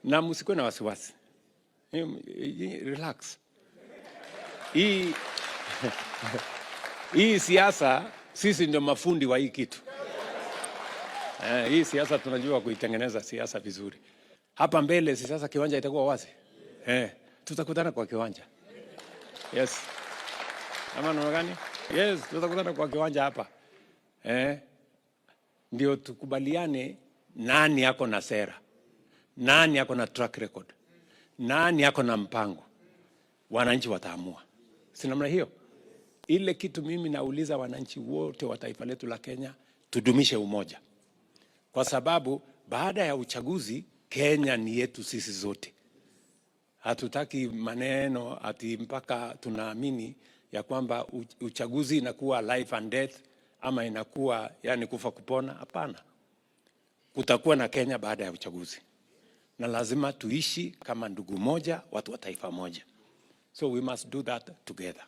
Na msikuwe na wasiwasi. Relax. Hii siasa sisi ndio mafundi wa hii kitu. Hii siasa tunajua kuitengeneza siasa vizuri. Hapa mbele sasa kiwanja itakuwa wazi. Tutakutana kwa kiwanja. Yes. Ama namna gani? Yes, tutakutana kwa kiwanja hapa. Ndio tukubaliane nani yako na sera. Nani yako na track record. Nani yako na mpango. Wananchi wataamua. Si namna hiyo? Ile kitu mimi nauliza wananchi wote wa taifa letu la Kenya, tudumishe umoja. Kwa sababu baada ya uchaguzi Kenya ni yetu sisi zote. Hatutaki maneno ati mpaka tunaamini ya kwamba uchaguzi inakuwa life and death ama inakuwa yani kufa kupona. Hapana. Kutakuwa na Kenya baada ya uchaguzi. Na lazima tuishi kama ndugu moja, watu wa taifa moja. So we must do that together.